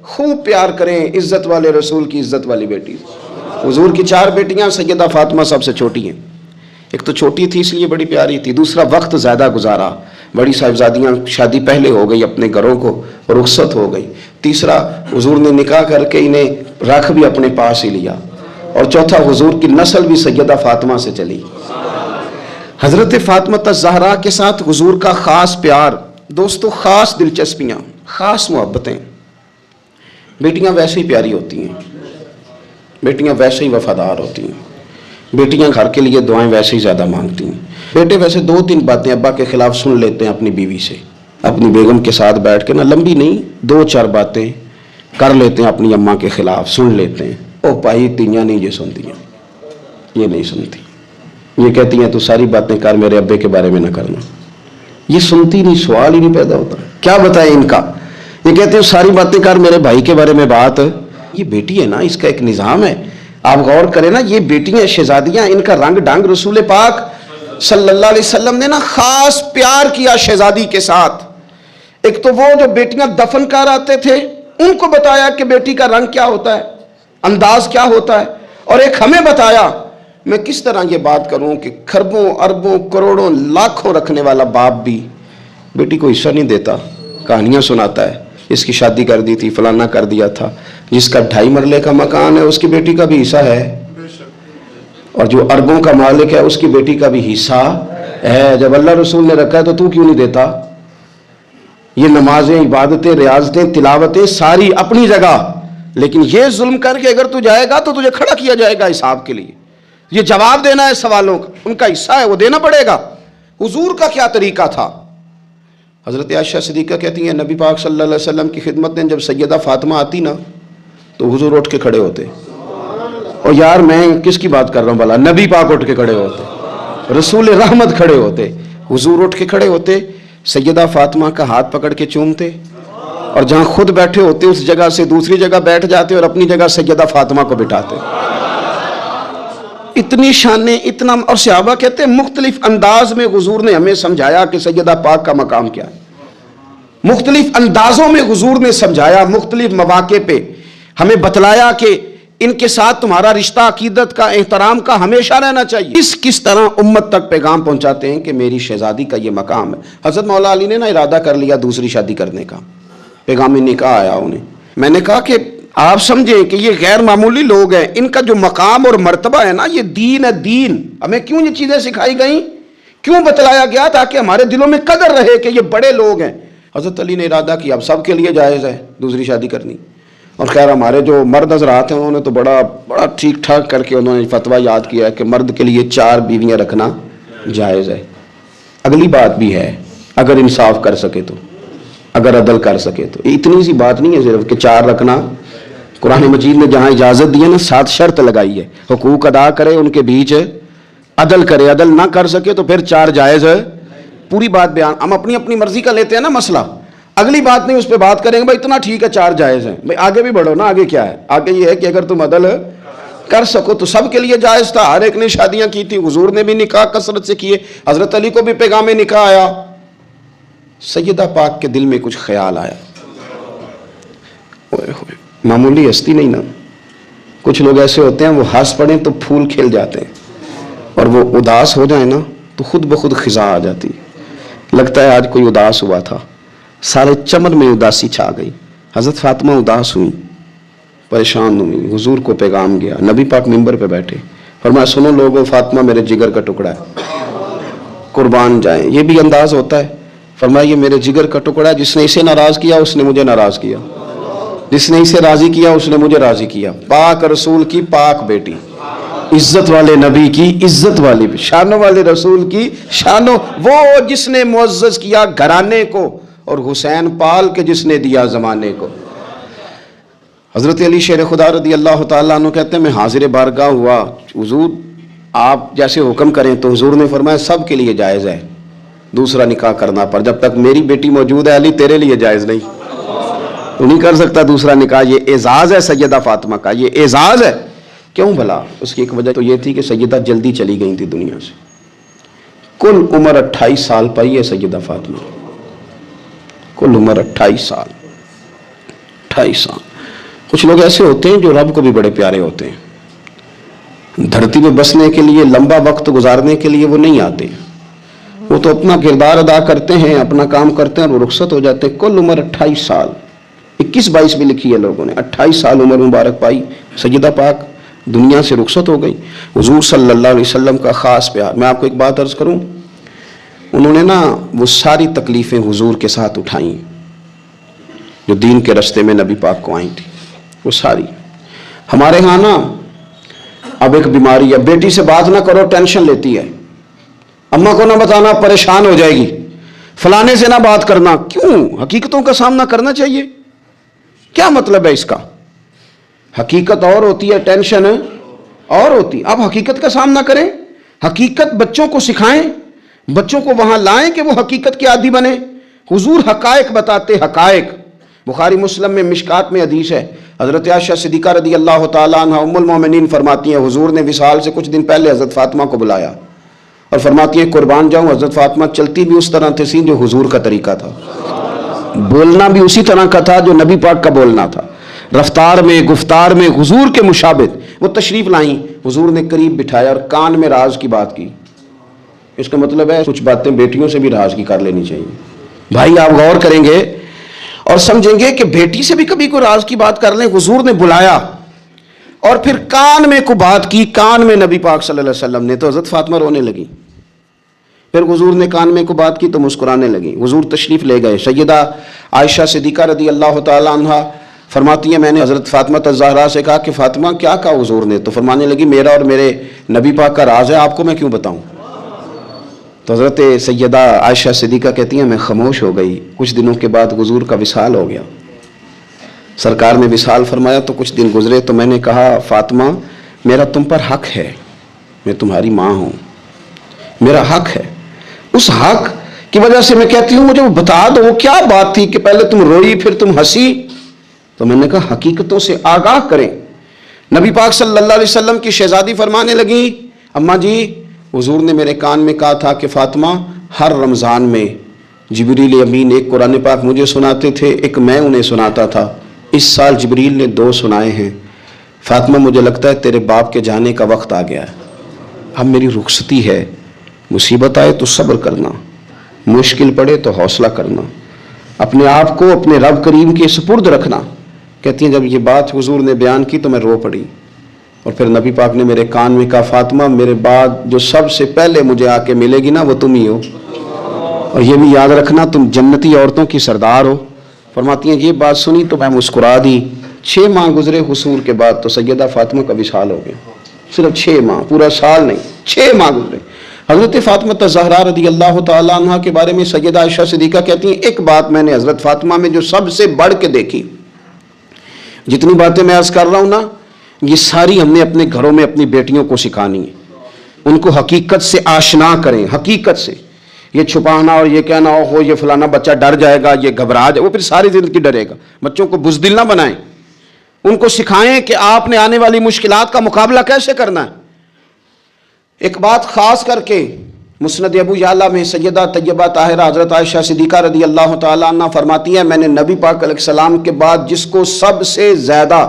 خوب پیار کریں عزت والے رسول کی عزت والی بیٹی۔ حضور کی 4 بیٹیاں، سیدہ فاطمہ سب سے چھوٹی ہیں۔ ایک تو چھوٹی تھی اس لیے بڑی پیاری تھی، دوسرا وقت زیادہ گزارا، بڑی صاحبزادیاں شادی پہلے ہو گئی، اپنے گھروں کو رخصت ہو گئی، تیسرا حضور نے نکاح کر کے انہیں رکھ بھی اپنے پاس ہی لیا، اور چوتھا حضور کی نسل بھی سیدہ فاطمہ سے چلی۔ حضرت فاطمہ الزہرا کے ساتھ حضور کا خاص پیار، دوستو خاص دلچسپیاں، خاص محبتیں۔ بیٹیاں ویسے ہی پیاری ہوتی ہیں، بیٹیاں ویسے ہی وفادار ہوتی ہیں، بیٹیاں گھر کے لیے دعائیں ویسے ہی زیادہ مانگتی ہیں۔ بیٹے ویسے 2-3 باتیں ابا کے خلاف سن لیتے ہیں اپنی بیوی سے، اپنی بیگم کے ساتھ بیٹھ کے نا، لمبی نہیں 2-4 باتیں کر لیتے ہیں اپنی اماں کے خلاف، سن لیتے ہیں۔ او بھائی تیاں نہیں یہ سنتی ہیں، یہ نہیں سنتی، یہ کہتی ہیں تو ساری باتیں کر، میرے ابے کے بارے میں نہ کرنا۔ یہ سنتی نہیں، سوال ہی نہیں پیدا ہوتا، کیا بتائیں ان کا۔ یہ کہتے ہیں ساری باتیں کر، میرے بھائی کے بارے میں بات۔ یہ بیٹی ہے نا، اس کا ایک نظام ہے، آپ غور کریں نا، یہ بیٹیاں شہزادیاں، ان کا رنگ ڈھنگ رسول پاک صلی اللہ علیہ وسلم نے نا خاص پیار کیا شہزادی کے ساتھ۔ ایک تو وہ جو بیٹیاں دفن کر آتے تھے ان کو بتایا کہ بیٹی کا رنگ کیا ہوتا ہے، انداز کیا ہوتا ہے، اور ایک ہمیں بتایا۔ میں کس طرح یہ بات کروں کہ کھربوں اربوں کروڑوں لاکھوں رکھنے والا باپ بھی بیٹی کو حصہ نہیں دیتا، کہانیاں سناتا ہے، اس کی شادی کر دی تھی، فلانا کر دیا تھا، جس کا 2.5 مرلے کا مکان ہے اس کی بیٹی کا بھی حصہ ہے، اور جو اربوں کا مالک ہے اس کی بیٹی کا بھی حصہ ہے۔ جب اللہ رسول نے رکھا ہے تو کیوں نہیں دیتا؟ یہ نمازیں، عبادتیں، ریاضتیں، تلاوتیں ساری اپنی جگہ، لیکن یہ ظلم کر کے اگر تو جائے گا تو تجھے کھڑا کیا جائے گا حساب کے لیے، یہ جواب دینا ہے سوالوں کا، ان کا حصہ ہے وہ دینا پڑے گا۔ حضور کا کیا طریقہ تھا؟ حضرت عائشہ صدیقہ کہتی ہیں نبی پاک صلی اللہ علیہ وسلم کی خدمت میں جب سیدہ فاطمہ آتی نا تو حضور اٹھ کے کھڑے ہوتے، اور یار میں کس کی بات کر رہا ہوں بھلا، نبی پاک اٹھ کے کھڑے ہوتے، رسول رحمت کھڑے ہوتے، حضور اٹھ کے کھڑے ہوتے، سیدہ فاطمہ کا ہاتھ پکڑ کے چومتے، اور جہاں خود بیٹھے ہوتے اس جگہ سے دوسری جگہ بیٹھ جاتے اور اپنی جگہ سیدہ فاطمہ کو بٹھاتے۔ اتنی شانیں، اتنا، اور صحابہ کہتے ہیں مختلف انداز میں حضور نے ہمیں سمجھایا کہ سیدہ پاک کا مقام کیا ہے، مختلف اندازوں میں حضور نے سمجھایا، مختلف مواقع پہ ہمیں بتلایا کہ ان کے ساتھ تمہارا رشتہ عقیدت کا، احترام کا ہمیشہ رہنا چاہیے۔ کس طرح امت تک پیغام پہنچاتے ہیں کہ میری شہزادی کا یہ مقام ہے۔ حضرت مولا علی نے نا ارادہ کر لیا دوسری شادی کرنے کا، پیغام نکاح آیا انہیں، میں نے کہا کہ آپ سمجھیں کہ یہ غیر معمولی لوگ ہیں، ان کا جو مقام اور مرتبہ ہے نا یہ دین ہے، دین۔ ہمیں کیوں یہ چیزیں سکھائی گئیں، کیوں بتلایا گیا؟ تاکہ ہمارے دلوں میں قدر رہے کہ یہ بڑے لوگ ہیں۔ حضرت علی نے ارادہ کیا اب سب کے لیے جائز ہے دوسری شادی کرنی، اور خیر ہمارے جو مرد حضرات ہیں انہوں نے تو بڑا ٹھیک ٹھاک کر کے انہوں نے فتویٰ یاد کیا ہے کہ مرد کے لیے 4 بیویاں رکھنا جائز ہے۔ اگلی بات بھی ہے، اگر انصاف کر سکے تو، اگر عدل کر سکے تو، اتنی سی بات نہیں ہے صرف کہ 4 رکھنا۔ قرآن مجید نے جہاں اجازت دی ہے نا 7 شرط لگائی ہے، حقوق ادا کرے، ان کے بیچ عدل کرے، عدل نہ کر سکے تو پھر 4 جائز ہے۔ پوری بات بیان، ہم اپنی اپنی مرضی کا لیتے ہیں نا مسئلہ، اگلی بات نہیں اس پہ بات کریں گے بھائی اتنا ٹھیک ہے 4 جائز ہیں، بھائی آگے بھی بڑھو نا، آگے کیا ہے؟ آگے یہ ہے کہ اگر تم عدل کر سکو تو سب کے لیے جائز تھا، ہر ایک نے شادیاں کی تھی، حضور نے بھی نکاح کثرت سے کیے، حضرت علی کو بھی پیغام نکاح آیا۔ سیدہ پاک کے دل میں کچھ خیال آیا، معمولی ہستی نہیں نا، کچھ لوگ ایسے ہوتے ہیں وہ ہنس پڑیں تو پھول کھل جاتے ہیں، اور وہ اداس ہو جائیں نا تو خود بخود خزاں آ جاتی، لگتا ہے آج کوئی اداس ہوا تھا، سارے چمن میں اداسی چھا گئی۔ حضرت فاطمہ اداس ہوئی، پریشان ہوئی، حضور کو پیغام گیا، نبی پاک منبر پہ بیٹھے، فرمایا سنو لوگوں، فاطمہ میرے جگر کا ٹکڑا ہے، قربان جائیں۔ یہ بھی انداز ہوتا ہے، فرمایا یہ میرے جگر کا ٹکڑا ہے، جس نے اسے ناراض کیا اس نے مجھے ناراض کیا، جس نے اسے راضی کیا اس نے مجھے راضی کیا۔ پاک رسول کی پاک بیٹی، عزت والے نبی کی عزت والی، شانوں والے رسول کی شانوں، وہ جس نے معزز کیا گھرانے کو، اور حسین پال کے جس نے دیا زمانے کو۔ حضرت علی شیر خدا رضی اللہ تعالیٰ عنہ کہتے ہیں میں حاضر بارگاہ ہوا، حضور آپ جیسے حکم کریں، تو حضور نے فرمایا سب کے لیے جائز ہے دوسرا نکاح کرنا، پر جب تک میری بیٹی موجود ہے علی تیرے لیے جائز نہیں، تو نہیں کر سکتا دوسرا نکاح۔ یہ اعزاز ہے سیدہ فاطمہ کا، یہ اعزاز ہے۔ کیوں بھلا؟ اس کی ایک وجہ تو یہ تھی کہ سیدہ جلدی چلی گئی تھی دنیا سے، کل عمر 28 سال پائی ہے سیدہ فاطمہ، کل عمر 28 سال، 28 سال۔ کچھ لوگ ایسے ہوتے ہیں جو رب کو بھی بڑے پیارے ہوتے ہیں، دھرتی پہ بسنے کے لیے، لمبا وقت گزارنے کے لیے وہ نہیں آتے، وہ تو اپنا کردار ادا کرتے ہیں، اپنا کام کرتے ہیں اور وہ رخصت ہو جاتے ہیں۔ کل عمر 28 سال، 21-22 بھی لکھی ہے لوگوں نے، 28 سال عمر مبارک پائی، سیدہ پاک دنیا سے رخصت ہو گئی۔ حضور صلی اللہ علیہ وسلم کا خاص پیار۔ میں آپ کو ایک بات عرض کروں، انہوں نے نا وہ ساری تکلیفیں حضور کے ساتھ اٹھائیں جو دین کے رستے میں نبی پاک کو آئی تھی، وہ ساری۔ ہمارے ہاں نا اب ایک بیماری ہے، بیٹی سے بات نہ کرو ٹینشن لیتی ہے، اماں کو نہ بتانا پریشان ہو جائے گی، فلانے سے نہ بات کرنا۔ کیوں؟ حقیقتوں کا سامنا کرنا چاہیے۔ کیا مطلب ہے اس کا؟ حقیقت اور ہوتی ہے، ٹینشن اور ہوتی۔ اب حقیقت کا سامنا کریں، حقیقت بچوں کو سکھائیں، بچوں کو وہاں لائیں کہ وہ حقیقت کے عادی بنے۔ حضور حقائق بتاتے، حقائق۔ بخاری مسلم میں مشکات میں حدیث ہے، حضرت عائشہ صدیقہ رضی اللہ تعالیٰ عنہ ام المومنین فرماتی ہیں حضور نے وصال سے کچھ دن پہلے حضرت فاطمہ کو بلایا اور فرماتی ہیں قربان جاؤں حضرت فاطمہ چلتی بھی اس طرح تھی جو حضور کا طریقہ تھا، بولنا بھی اسی طرح کا تھا جو نبی پاک کا بولنا تھا، رفتار میں گفتار میں حضور کے مشابہت۔ وہ تشریف لائیں، حضور نے قریب بٹھایا اور کان میں راز کی بات کی۔ اس کا مطلب ہے کچھ باتیں بیٹیوں سے بھی راز کی کر لینی چاہیے۔ بھائی آپ غور کریں گے اور سمجھیں گے کہ بیٹی سے بھی کبھی کوئی راز کی بات کر لیں۔ حضور نے بلایا اور پھر کان میں کو بات کی، کان میں نبی پاک صلی اللہ علیہ وسلم نے، تو حضرت فاطمہ رونے لگی۔ پھر حضور نے کان میں کو بات کی تو مسکرانے لگی۔ حضور تشریف لے گئے، سیدہ عائشہ صدیقہ رضی اللہ تعالی عنہ فرماتی ہیں میں نے حضرت فاطمہ الزہرا سے کہا کہ فاطمہ کیا کہا حضور نے؟ تو فرمانے لگی میرا اور میرے نبی پاک کا راز ہے، آپ کو میں کیوں بتاؤں؟ تو حضرت سیدہ عائشہ صدیقہ کہتی ہیں میں خاموش ہو گئی۔ کچھ دنوں کے بعد حضور کا وصال ہو گیا، سرکار نے وصال فرمایا تو کچھ دن گزرے تو میں نے کہا فاطمہ میرا تم پر حق ہے، میں تمہاری ماں ہوں، میرا حق ہے۔ اس حق کی وجہ سے میں کہتی ہوں مجھے وہ بتا دو، وہ کیا بات تھی کہ پہلے تم روئی پھر تم ہنسی؟ تو میں نے کہا حقیقتوں سے آگاہ کریں۔ نبی پاک صلی اللہ علیہ وسلم کی شہزادی فرمانے لگی اماں جی حضور نے میرے کان میں کہا تھا کہ فاطمہ ہر رمضان میں جبریل امین ایک قرآن پاک مجھے سناتے تھے، ایک میں انہیں سناتا تھا، اس سال جبریل نے 2 سنائے ہیں۔ فاطمہ مجھے لگتا ہے تیرے باپ کے جانے کا وقت آ گیا ہے، اب میری رخصتی ہے، مصیبت آئے تو صبر کرنا، مشکل پڑے تو حوصلہ کرنا، اپنے آپ کو اپنے رب کریم کے سپرد رکھنا۔ کہتی ہیں جب یہ بات حضور نے بیان کی تو میں رو پڑی، اور پھر نبی پاک نے میرے کان میں کہا فاطمہ میرے بعد جو سب سے پہلے مجھے آ کے ملے گی نا وہ تم ہی ہو، اور یہ بھی یاد رکھنا تم جنتی عورتوں کی سردار ہو۔ فرماتی ہیں یہ بات سنی تو میں مسکرا دی۔ 6 ماہ گزرے حصول کے بعد تو سیدہ فاطمہ کا وصال ہو گیا، صرف 6 ماہ، پورا سال نہیں، 6 ماہ گزرے۔ حضرت فاطمہ الزہرا رضی اللہ تعالی عنہ کے بارے میں سیدہ عائشہ صدیقہ کہتی ہیں ایک بات میں نے حضرت فاطمہ میں جو سب سے بڑھ کے دیکھی، جتنی باتیں میں عرض کر رہا ہوں نا یہ ساری ہم نے اپنے گھروں میں اپنی بیٹیوں کو سکھانی ہے، ان کو حقیقت سے آشنا کریں، حقیقت سے۔ یہ چھپانا اور یہ کہنا ہو یہ فلانا بچہ ڈر جائے گا، یہ گھبرا جائے، وہ پھر ساری زندگی ڈرے گا۔ بچوں کو بزدل نہ بنائیں، ان کو سکھائیں کہ آپ نے آنے والی مشکلات کا مقابلہ کیسے کرنا ہے۔ ایک بات خاص کر کے مسند ابو یعلا میں سیدہ طیبہ طاہرہ حضرت عائشہ صدیقہ رضی اللہ تعالی عنہ فرماتی ہیں میں نے نبی پاک علیہ السلام کے بعد جس کو سب سے زیادہ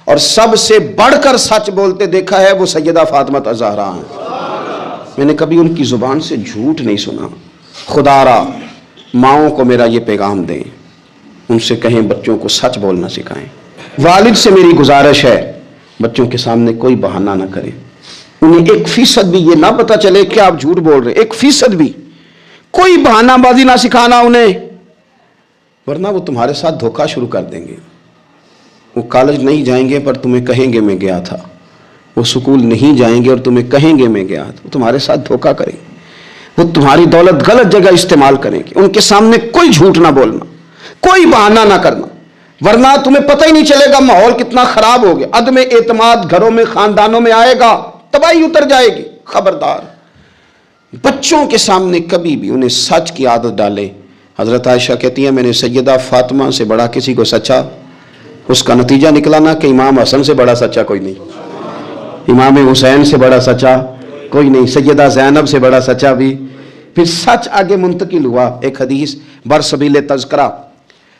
اور سب سے بڑھ کر سچ بولتے دیکھا ہے وہ سیدہ فاطمہ الزہرا ہیں۔ میں نے کبھی ان کی زبان سے جھوٹ نہیں سنا۔ خدا را ماؤں کو میرا یہ پیغام دیں، ان سے کہیں بچوں کو سچ بولنا سکھائیں۔ والد سے میری گزارش ہے بچوں کے سامنے کوئی بہانہ نہ کریں، انہیں 1% بھی یہ نہ پتا چلے کہ آپ جھوٹ بول رہے، 1% بھی کوئی بہانہ بازی نہ سکھانا انہیں، ورنہ وہ تمہارے ساتھ دھوکہ شروع کر دیں گے۔ وہ کالج نہیں جائیں گے پر تمہیں کہیں گے میں گیا تھا، وہ سکول نہیں جائیں گے اور تمہیں کہیں گے میں گیا تھا، وہ تمہارے ساتھ دھوکہ کریں گے، وہ تمہاری دولت غلط جگہ استعمال کریں گے۔ ان کے سامنے کوئی جھوٹ نہ بولنا، کوئی بہانہ نہ کرنا، ورنہ تمہیں پتہ ہی نہیں چلے گا ماحول کتنا خراب ہو گیا، عدم اعتماد گھروں میں خاندانوں میں آئے گا، تباہی اتر جائے گی۔ خبردار بچوں کے سامنے کبھی بھی انہیں سچ کی عادت ڈالے۔ حضرت عائشہ کہتی ہیں میں نے سیدہ فاطمہ سے بڑا کسی کو سچا، اس کا نتیجہ نکلا نا کہ امام حسن سے بڑا سچا کوئی نہیں، امام حسین سے بڑا سچا کوئی نہیں، سیدہ زینب سے بڑا سچا بھی۔ پھر سچ آگے منتقل ہوا۔ ایک حدیث برسبیل تذکرہ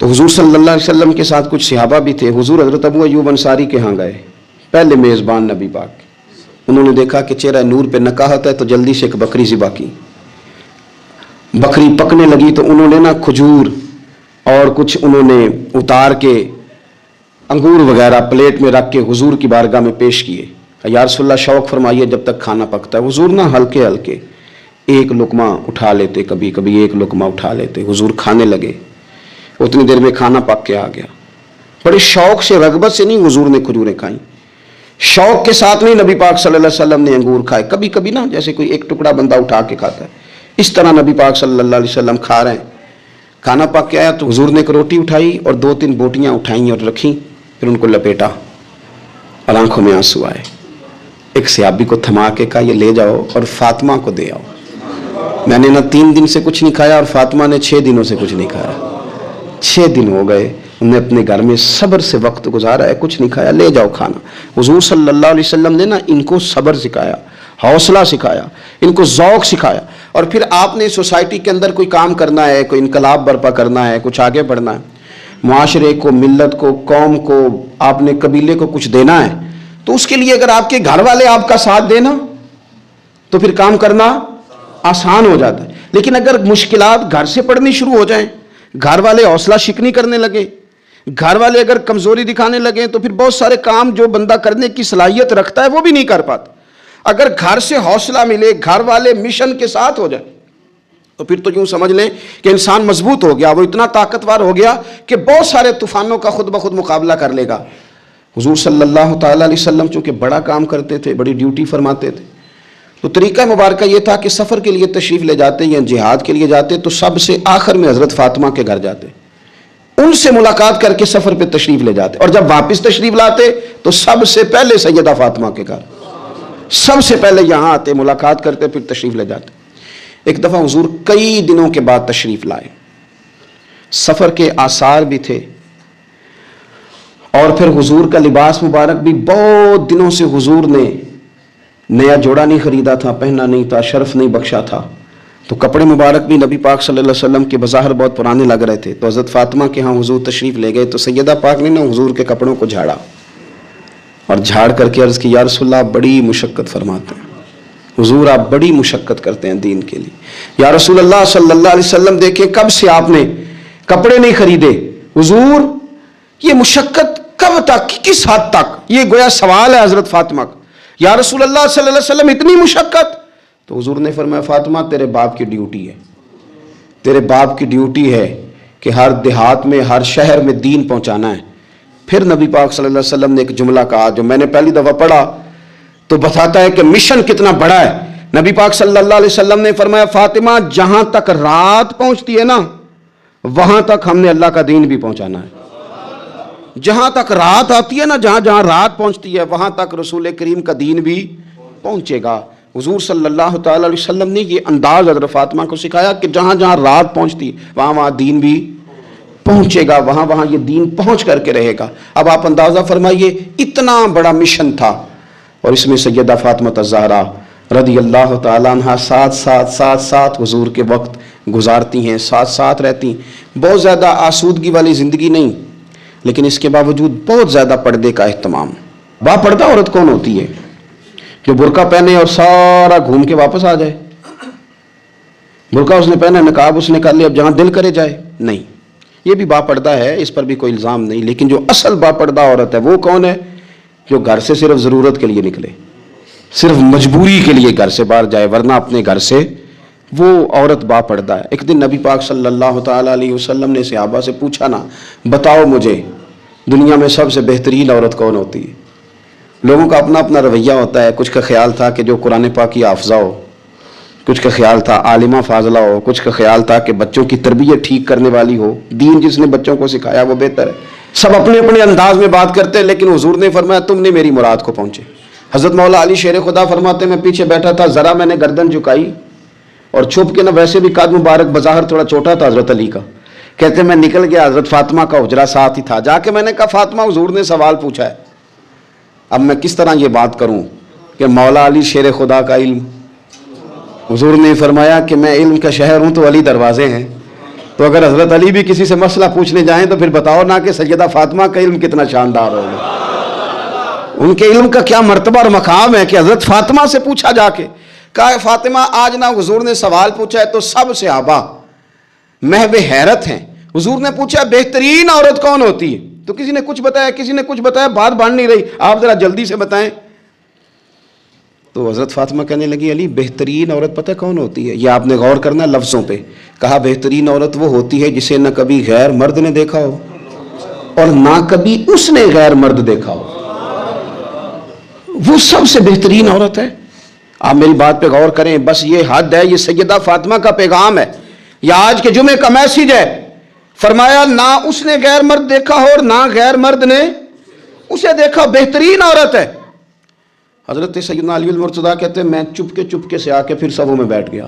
تو حضور صلی اللہ علیہ وسلم کے ساتھ کچھ صحابہ بھی تھے. حضور حضرت ابو ایوب انصاری کے ہاں گئے, پہلے میزبان نبی پاک. انہوں نے دیکھا کہ چہرہ نور پہ نکاحت ہے تو جلدی سے ایک بکری ذبح کی. بکری پکنے لگی تو انہوں نے نا کھجور اور کچھ انہوں نے اتار کے انگور وغیرہ پلیٹ میں رکھ کے حضور کی بارگاہ میں پیش کیے. یا رسول اللہ شوق فرمائیے جب تک کھانا پکتا ہے. حضور نا ہلکے ہلکے ایک لقمہ اٹھا لیتے, کبھی کبھی ایک لقمہ اٹھا لیتے. حضور کھانے لگے, اتنی دیر میں کھانا پک کے آ گیا. بڑے شوق سے رغبت سے نہیں حضور نے کھجوریں کھائیں, شوق کے ساتھ نہیں نبی پاک صلی اللہ علیہ وسلم نے انگور کھائے. کبھی کبھی نا جیسے کوئی ایک ٹکڑا بندہ اٹھا کے کھاتا ہے, اس طرح نبی پاک صلی اللہ علیہ وسلم کھا رہے ہیں. کھانا پک کے آیا تو حضور نے ایک روٹی اٹھائی اور 2-3 بوٹیاں اٹھائیں اور رکھیں, پھر ان کو لپیٹا اور آنکھوں میں آنسو آئے. ایک صحابی کو تھما کے کہا یہ لے جاؤ اور فاطمہ کو دے آؤ. میں نے نہ 3 دن سے کچھ نہیں کھایا اور فاطمہ نے 6 دنوں سے کچھ نہیں کھایا. 6 دن ہو گئے, انہوں نے اپنے گھر میں صبر سے وقت گزارا ہے, کچھ نہیں کھایا, لے جاؤ کھانا. حضور صلی اللہ علیہ وسلم نے نا ان کو صبر سکھایا, حوصلہ سکھایا, ان کو ذوق سکھایا. اور پھر آپ نے سوسائٹی کے اندر کوئی کام کرنا ہے, کوئی انقلاب برپا کرنا ہے, کچھ آگے بڑھنا ہے, معاشرے کو, ملت کو, قوم کو, آپ نے قبیلے کو کچھ دینا ہے, تو اس کے لیے اگر آپ کے گھر والے آپ کا ساتھ دینا تو پھر کام کرنا آسان ہو جاتا ہے. لیکن اگر مشکلات گھر سے پڑنی شروع ہو جائیں, گھر والے حوصلہ شکنی کرنے لگے, گھر والے اگر کمزوری دکھانے لگے, تو پھر بہت سارے کام جو بندہ کرنے کی صلاحیت رکھتا ہے وہ بھی نہیں کر پاتا. اگر گھر سے حوصلہ ملے, گھر والے مشن کے ساتھ ہو جائے, تو پھر تو یوں سمجھ لیں کہ انسان مضبوط ہو گیا, وہ اتنا طاقتور ہو گیا کہ بہت سارے طوفانوں کا خود بخود مقابلہ کر لے گا. حضور صلی اللہ تعالیٰ علیہ وسلم چونکہ بڑا کام کرتے تھے, بڑی ڈیوٹی فرماتے تھے, تو طریقہ مبارکہ یہ تھا کہ سفر کے لیے تشریف لے جاتے یا جہاد کے لیے جاتے تو سب سے آخر میں حضرت فاطمہ کے گھر جاتے, ان سے ملاقات کر کے سفر پہ تشریف لے جاتے, اور جب واپس تشریف لاتے تو سب سے پہلے سیدہ فاطمہ کے گھر, سب سے پہلے یہاں آتے, ملاقات کرتے, پھر تشریف لے جاتے. ایک دفعہ حضور کئی دنوں کے بعد تشریف لائے, سفر کے آثار بھی تھے, اور پھر حضور کا لباس مبارک بھی بہت دنوں سے حضور نے نیا جوڑا نہیں خریدا تھا, پہنا نہیں تھا, شرف نہیں بخشا تھا, تو کپڑے مبارک بھی نبی پاک صلی اللہ علیہ وسلم کے بظاہر بہت پرانے لگ رہے تھے. تو حضرت فاطمہ کے ہاں حضور تشریف لے گئے, تو سیدہ پاک نے نا حضور کے کپڑوں کو جھاڑا اور جھاڑ کر کے عرض کی یا رسول اللہ آپ بڑی مشقت فرماتے ہیں, حضور آپ بڑی مشقت کرتے ہیں دین کے لیے. یا رسول اللہ صلی اللہ علیہ وسلم دیکھیں کب سے آپ نے کپڑے نہیں خریدے, حضور یہ مشقت کب تک, کس حد تک, یہ گویا سوال ہے حضرت فاطمہ کا. یا رسول اللہ صلی اللہ علیہ وسلم اتنی مشقت, تو حضور نے فرمایا فاطمہ تیرے باپ کی ڈیوٹی ہے, تیرے باپ کی ڈیوٹی ہے کہ ہر دیہات میں, ہر شہر میں دین پہنچانا ہے. پھر نبی پاک صلی اللہ علیہ وسلم نے ایک جملہ کہا جو میں نے پہلی دفعہ پڑھا تو بتاتا ہے کہ مشن کتنا بڑا ہے. نبی پاک صلی اللہ علیہ وسلم نے فرمایا فاطمہ جہاں تک رات پہنچتی ہے نا وہاں تک ہم نے اللہ کا دین بھی پہنچانا ہے. جہاں تک رات آتی ہے نا, جہاں جہاں رات پہنچتی ہے وہاں تک رسول کریم کا دین بھی پہنچے گا. حضور صلی اللہ تعالیٰ علیہ وسلم نے یہ انداز حضرت فاطمہ کو سکھایا کہ جہاں جہاں رات پہنچتی ہے وہاں وہاں دین بھی پہنچے گا, وہاں وہاں یہ دین پہنچ کر کے رہے گا. اب آپ اندازہ فرمائیے اتنا بڑا مشن تھا, اور اس میں سیدہ فاطمہ الزہرا رضی اللہ تعالیٰ عنہ ساتھ حضور کے وقت گزارتی ہیں, ساتھ رہتی ہیں. بہت زیادہ آسودگی والی زندگی نہیں, لیکن اس کے باوجود بہت زیادہ پردے کا اہتمام. با پردہ عورت کون ہوتی ہے؟ جو برقع پہنے اور سارا گھوم کے واپس آ جائے. برقع اس نے پہنا, نقاب اس نے کر لیا, اب جہاں دل کرے جائے. نہیں, یہ بھی با پردہ ہے, اس پر بھی کوئی الزام نہیں. لیکن جو اصل با پردہ عورت ہے وہ کون ہے؟ جو گھر سے صرف ضرورت کے لیے نکلے, صرف مجبوری کے لیے گھر سے باہر جائے, ورنہ اپنے گھر سے, وہ عورت با پردہ ہے. ایک دن نبی پاک صلی اللہ تعالیٰ علیہ وسلم نے صحابہ سے پوچھا نا بتاؤ مجھے دنیا میں سب سے بہترین عورت کون ہوتی ہے؟ لوگوں کا اپنا اپنا رویہ ہوتا ہے. کچھ کا خیال تھا کہ جو قرآن پاک کی حافظہ ہو, کچھ کا خیال تھا عالمہ فاضلہ ہو, کچھ کا خیال تھا کہ بچوں کی تربیت ٹھیک کرنے والی ہو, دین جس نے بچوں کو سکھایا وہ بہتر ہے. سب اپنے اپنے انداز میں بات کرتے, لیکن حضور نے فرمایا تم نے میری مراد کو پہنچے. حضرت مولا علی شیر خدا فرماتے میں پیچھے بیٹھا تھا, ذرا میں نے گردن جھکائی اور چھپ کے نا, ویسے بھی قد مبارک بظاہر تھوڑا چھوٹا تھا حضرت علی کا, کہتے میں نکل گیا, حضرت فاطمہ کا حجرہ ساتھ ہی تھا. جا کے میں نے کہا فاطمہ حضور نے سوال پوچھا ہے, اب میں کس طرح یہ بات کروں کہ مولا علی شیر خدا کا علم. حضور نے فرمایا کہ میں علم کا شہر ہوں تو علی دروازے ہیں. تو اگر حضرت علی بھی کسی سے مسئلہ پوچھنے جائیں تو پھر بتاؤ نا کہ سیدہ فاطمہ کا علم کتنا شاندار ہوگا، ان کے علم کا کیا مرتبہ اور مقام ہے کہ حضرت فاطمہ سے پوچھا جا کے، کہا فاطمہ آج نا حضور نے سوال پوچھا ہے تو سب صحابہ محو حیرت ہیں. حضور نے پوچھا بہترین عورت کون ہوتی ہے؟ تو کسی نے کچھ بتایا، کسی نے کچھ بتایا، بات بن نہیں رہی، آپ ذرا جلدی سے بتائیں. تو حضرت فاطمہ کہنے لگی علی بہترین عورت پتہ کون ہوتی ہے؟ یہ آپ نے غور کرنا لفظوں پہ. کہا بہترین عورت وہ ہوتی ہے جسے نہ کبھی غیر مرد نے دیکھا ہو اور نہ کبھی اس نے غیر مرد دیکھا ہو، وہ سب سے بہترین عورت ہے. آپ میری بات پہ غور کریں، بس یہ حد ہے، یہ سیدہ فاطمہ کا پیغام ہے، یہ آج کے جمعے کا میسیج ہے. فرمایا نہ اس نے غیر مرد دیکھا ہو اور نہ غیر مرد نے اسے دیکھا، بہترین عورت ہے. حضرت سیدنا علی المرتضیٰ کہتے ہیں میں چپکے سے آ کے پھر صفوں میں بیٹھ گیا.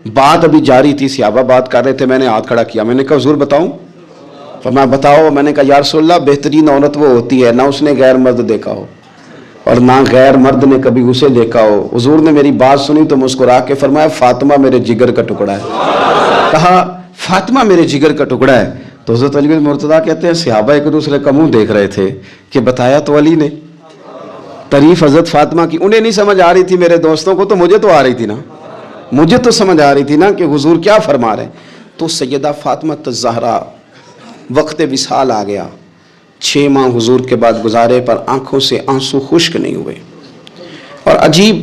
بات ابھی جاری تھی، صحابہ بات کر رہے تھے، میں نے ہاتھ کھڑا کیا، میں نے کہا حضور بتاؤں؟ فرمایا بتاؤ. میں نے کہا یا رسول اللہ بہترین عورت وہ ہوتی ہے نہ اس نے غیر مرد دیکھا ہو اور نہ غیر مرد نے کبھی اسے دیکھا ہو. حضور نے میری بات سنی تو مسکرا کے فرمایا فاطمہ میرے جگر کا ٹکڑا ہے. کہا فاطمہ میرے جگر کا ٹکڑا ہے. تو حضرت علی المرتضیٰ کہتے ہیں صحابہ ایک دوسرے کا منہ دیکھ رہے تھے کہ بتایا تو علی نے. تعریف حضرت فاطمہ کی انہیں نہیں سمجھ آ رہی تھی، میرے دوستوں کو تو مجھے تو آ رہی تھی نا، مجھے تو سمجھ آ رہی تھی نا کہ حضور کیا فرما رہے ہیں. تو سیدہ فاطمہ الزہرا وقت وصال آ گیا، 6 ماہ حضور کے بعد گزارے پر آنکھوں سے آنسو خشک نہیں ہوئے. اور عجیب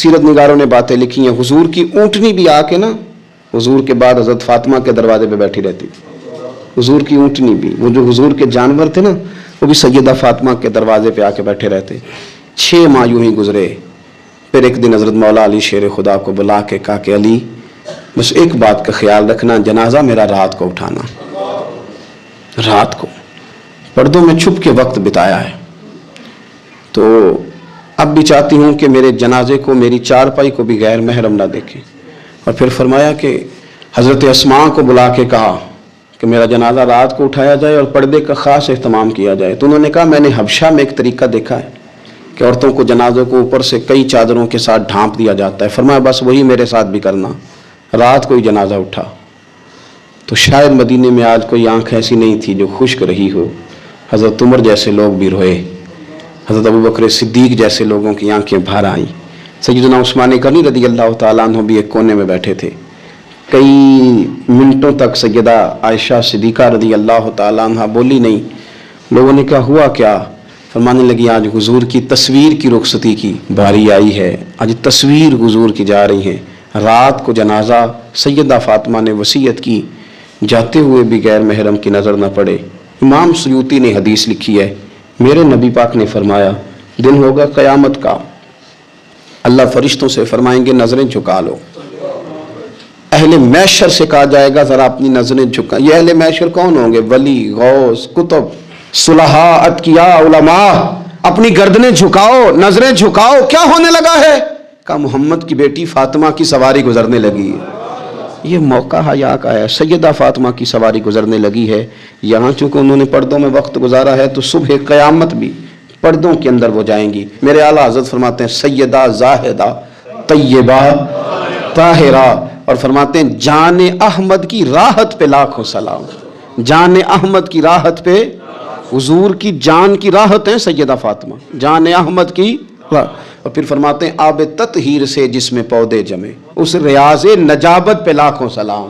سیرت نگاروں نے باتیں لکھی ہیں، حضور کی اونٹنی بھی آ کے نا حضور کے بعد حضرت فاطمہ کے دروازے پہ بیٹھی رہتی تھی. حضور کی اونٹنی بھی، وہ جو حضور کے جانور تھے نا وہ بھی سیدہ فاطمہ کے دروازے پہ آ کے بیٹھے رہتے. 6 ماہ یوں ہی گزرے. پھر ایک دن حضرت مولا علی شیر خدا کو بلا کے کہا کہ علی بس ایک بات کا خیال رکھنا، جنازہ میرا رات کو اٹھانا. رات کو پردوں میں چھپ کے وقت بتایا ہے، تو اب بھی چاہتی ہوں کہ میرے جنازے کو، میری چارپائی کو بھی غیر محرم نہ دیکھیں. اور پھر فرمایا کہ حضرت اسماء کو بلا کے کہا کہ میرا جنازہ رات کو اٹھایا جائے اور پردے کا خاص اہتمام کیا جائے. تو انہوں نے کہا میں نے حبشہ میں ایک طریقہ دیکھا ہے کہ عورتوں کو جنازوں کو اوپر سے کئی چادروں کے ساتھ ڈھانپ دیا جاتا ہے. فرمایا بس وہی میرے ساتھ بھی کرنا. رات کو ہی جنازہ اٹھا. تو شاید مدینے میں آج کوئی آنکھ ایسی نہیں تھی جو خشک رہی ہو. حضرت عمر جیسے لوگ بھی روئے، حضرت ابو بکر صدیق جیسے لوگوں کی آنکھیں بھر آئیں. سیدنا عثمان غنی رضی اللہ تعالیٰ عنہ بھی ایک کونے میں بیٹھے تھے. کئی منٹوں تک سیدہ عائشہ صدیقہ رضی اللہ تعالیٰ عنہ بولی نہیں. لوگوں نے کہا ہوا کیا؟ فرمانے لگی آج حضور کی تصویر کی رخصتی کی باری آئی ہے، آج تصویر حضور کی جا رہی ہے. رات کو جنازہ سیدہ فاطمہ نے وصیت کی جاتے ہوئے بھی غیر محرم کی نظر نہ پڑے. امام سیوطی نے حدیث لکھی ہے، میرے نبی پاک نے فرمایا دن ہوگا قیامت کا، اللہ فرشتوں سے فرمائیں گے نظریں جھکا لو. اہل محشر سے کہا جائے گا ذرا اپنی نظریں جھکا. یہ اہل محشر کون ہوں گے؟ ولی، غوث، کتب، صلحاء، اتقیاء، علماء. اپنی گردنیں جھکاؤ، نظریں جھکاؤ. کیا ہونے لگا ہے؟ کہا محمد کی بیٹی فاطمہ کی سواری گزرنے لگی ہے. یہ موقع حیا کا ہے، سیدہ فاطمہ کی سواری گزرنے لگی ہے. یہاں چونکہ انہوں نے پردوں میں وقت گزارا ہے تو صبح قیامت بھی پردوں کے اندر وہ جائیں گی. میرے اعلیٰ حضرت فرماتے ہیں سیدہ زاہدہ طیبہ طاہرہ، اور فرماتے ہیں جان احمد کی راحت پہ لاکھوں سلام. جان احمد کی راحت پہ، حضور کی جان کی راحت ہے سیدہ فاطمہ، جان احمد کی راحت. اور پھر فرماتے ہیں آب تطہیر سے جس میں پودے جمے، اس ریاض نجابت پہ لاکھوں سلام.